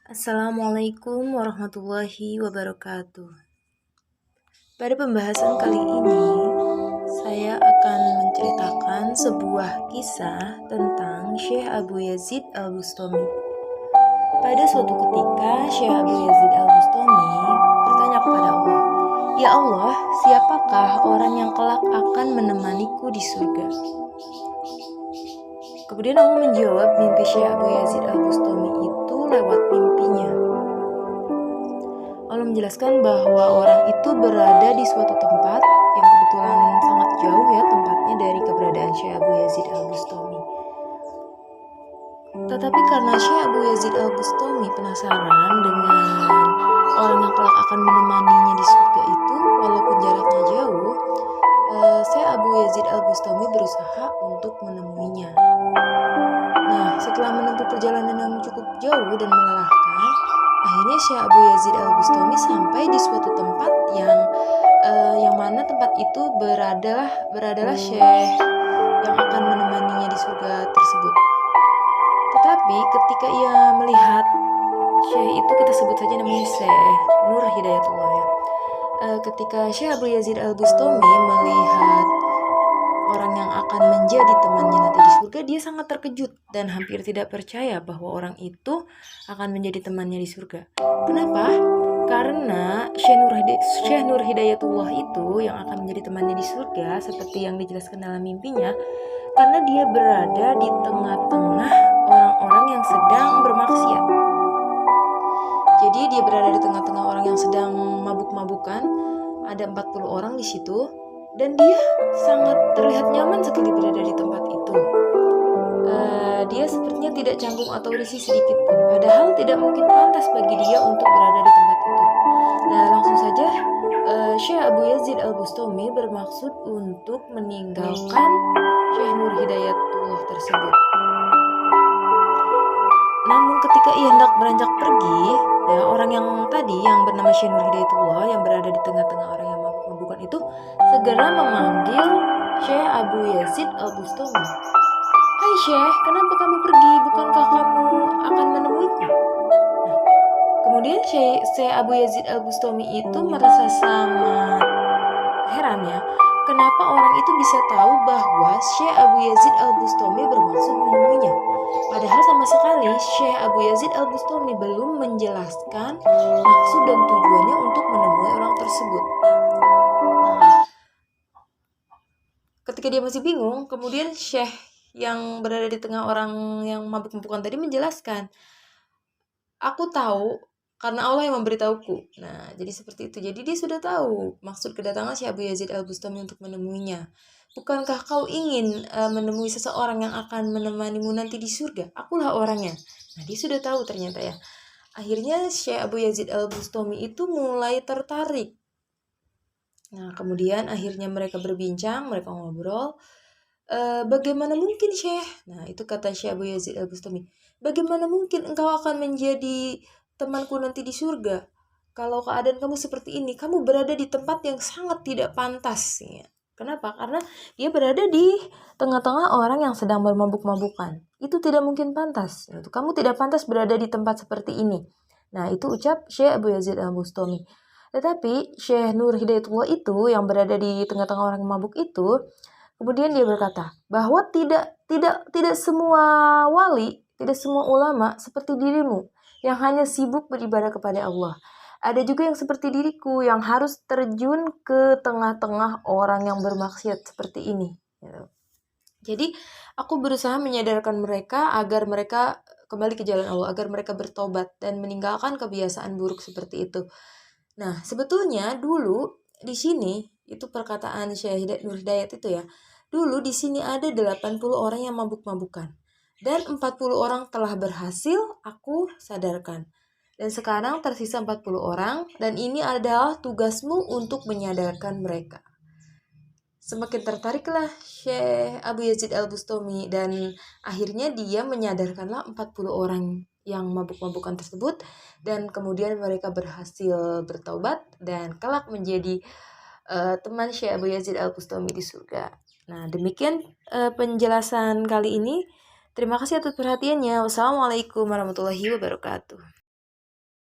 Assalamualaikum warahmatullahi wabarakatuh. Pada pembahasan kali ini, saya akan menceritakan sebuah kisah tentang Syekh Abu Yazid Al-Bustami. Pada suatu ketika, Syekh Abu Yazid Al-Bustami bertanya kepada Allah, "Ya Allah, siapakah orang yang kelak akan menemaniku di surga?" Kemudian Allah menjawab mimpi Syekh Abu Yazid Al-Bustami itu lewat mimpinya. Allah menjelaskan bahwa orang itu berada di suatu tempat yang kebetulan sangat jauh ya tempatnya dari keberadaan Syekh Abu Yazid Al-Bustami. Tetapi karena Syekh Abu Yazid Al-Bustami penasaran dengan orang yang kelak akan menemaninya di surga itu, walaupun jaraknya jauh, Syekh Abu Yazid Al-Bustami berusaha untuk menemuinya. Nah, setelah menempuh perjalanan yang cukup jauh dan melelahkan, akhirnya Syekh Abu Yazid Al-Bustami sampai di suatu tempat yang mana tempat itu beradalah Syekh yang akan menemaninya di surga tersebut. Tetapi ketika ia melihat Syekh itu, kita sebut saja namanya Syekh Nur Hidayatullah ya. Ketika Syekh Abu Yazid Al-Bustami melihat orang yang akan menjadi temannya nanti di surga, dia sangat terkejut dan hampir tidak percaya bahwa orang itu akan menjadi temannya di surga. Kenapa? Karena Syekh Nur Hidayatullah itu yang akan menjadi temannya di surga, seperti yang dijelaskan dalam mimpinya, karena dia berada di tengah-tengah orang-orang yang sedang bermaksiat. Jadi dia berada di tengah-tengah orang yang sedang mabuk-mabukan, ada 40 orang di situ, dan dia sangat terlihat nyaman sekali berada di tempat itu. Dia sepertinya tidak canggung atau risih sedikit pun, padahal tidak mungkin pantas bagi dia untuk berada di tempat itu. Nah, langsung saja Syekh Abu Yazid Al-Bustami bermaksud untuk meninggalkan Syekh Nur Hidayatullah tersebut. Namun ketika ia hendak beranjak pergi, ya, orang yang tadi yang bernama Syekh Nur Hidayatullah yang berada di tengah-tengah orang yang mabuk-mabukan itu segera memanggil Syekh Abu Yazid Al-Bustami. "Hai Syekh, kenapa kamu pergi? Bukankah kamu akan menemuiku?" Nah, kemudian Syekh Abu Yazid Al-Bustami itu merasa sangat heran ya, kenapa orang itu bisa tahu bahwa Syekh Abu Yazid Al-Bustami bermaksud menemuinya. Padahal sama sekali Syekh Abu Yazid Al-Bustami belum menjelaskan maksud dan tujuannya untuk menemui orang tersebut. Nah, ketika dia masih bingung, kemudian Syekh yang berada di tengah orang yang mabuk-mabukan tadi menjelaskan, "Aku tahu karena Allah yang memberitahuku." Nah, jadi seperti itu. Jadi dia sudah tahu maksud kedatangan Syekh Abu Yazid Al-Bustami untuk menemuinya. "Bukankah kau ingin menemui seseorang yang akan menemanimu nanti di surga? Akulah orangnya." Nah, dia sudah tahu ternyata ya. Akhirnya Syekh Abu Yazid Al-Bustami itu mulai tertarik. Nah, kemudian akhirnya mereka berbincang, mereka ngobrol. "Bagaimana mungkin Syekh?" Nah, itu kata Syekh Abu Yazid Al-Bustami. "Bagaimana mungkin engkau akan menjadi temanku nanti di surga? Kalau keadaan kamu seperti ini, kamu berada di tempat yang sangat tidak pantas." Ya. Kenapa? Karena dia berada di tengah-tengah orang yang sedang bermabuk-mabukan. Itu tidak mungkin pantas. Kamu tidak pantas berada di tempat seperti ini. Nah, itu ucap Syekh Abu Yazid Al-Bustami. Tetapi Syekh Nur Hidayatullah itu yang berada di tengah-tengah orang mabuk itu, kemudian dia berkata bahwa tidak semua wali, tidak semua ulama seperti dirimu yang hanya sibuk beribadah kepada Allah. Ada juga yang seperti diriku yang harus terjun ke tengah-tengah orang yang bermaksiat seperti ini. Jadi aku berusaha menyadarkan mereka agar mereka kembali ke jalan Allah, agar mereka bertobat dan meninggalkan kebiasaan buruk seperti itu. Nah, sebetulnya dulu di sini itu perkataan Syekh Nur Hidayat itu ya. Dulu di sini ada 80 orang yang mabuk-mabukan. Dan 40 orang telah berhasil aku sadarkan. Dan sekarang tersisa 40 orang dan ini adalah tugasmu untuk menyadarkan mereka. Semakin tertariklah Syekh Abu Yazid Al-Bustami dan akhirnya dia menyadarkanlah 40 orang yang mabuk-mabukan tersebut dan kemudian mereka berhasil bertaubat dan kelak menjadi teman Syekh Abu Yazid Al-Bustami di surga. Nah, demikian penjelasan kali ini. Terima kasih atas perhatiannya. Wassalamualaikum warahmatullahi wabarakatuh.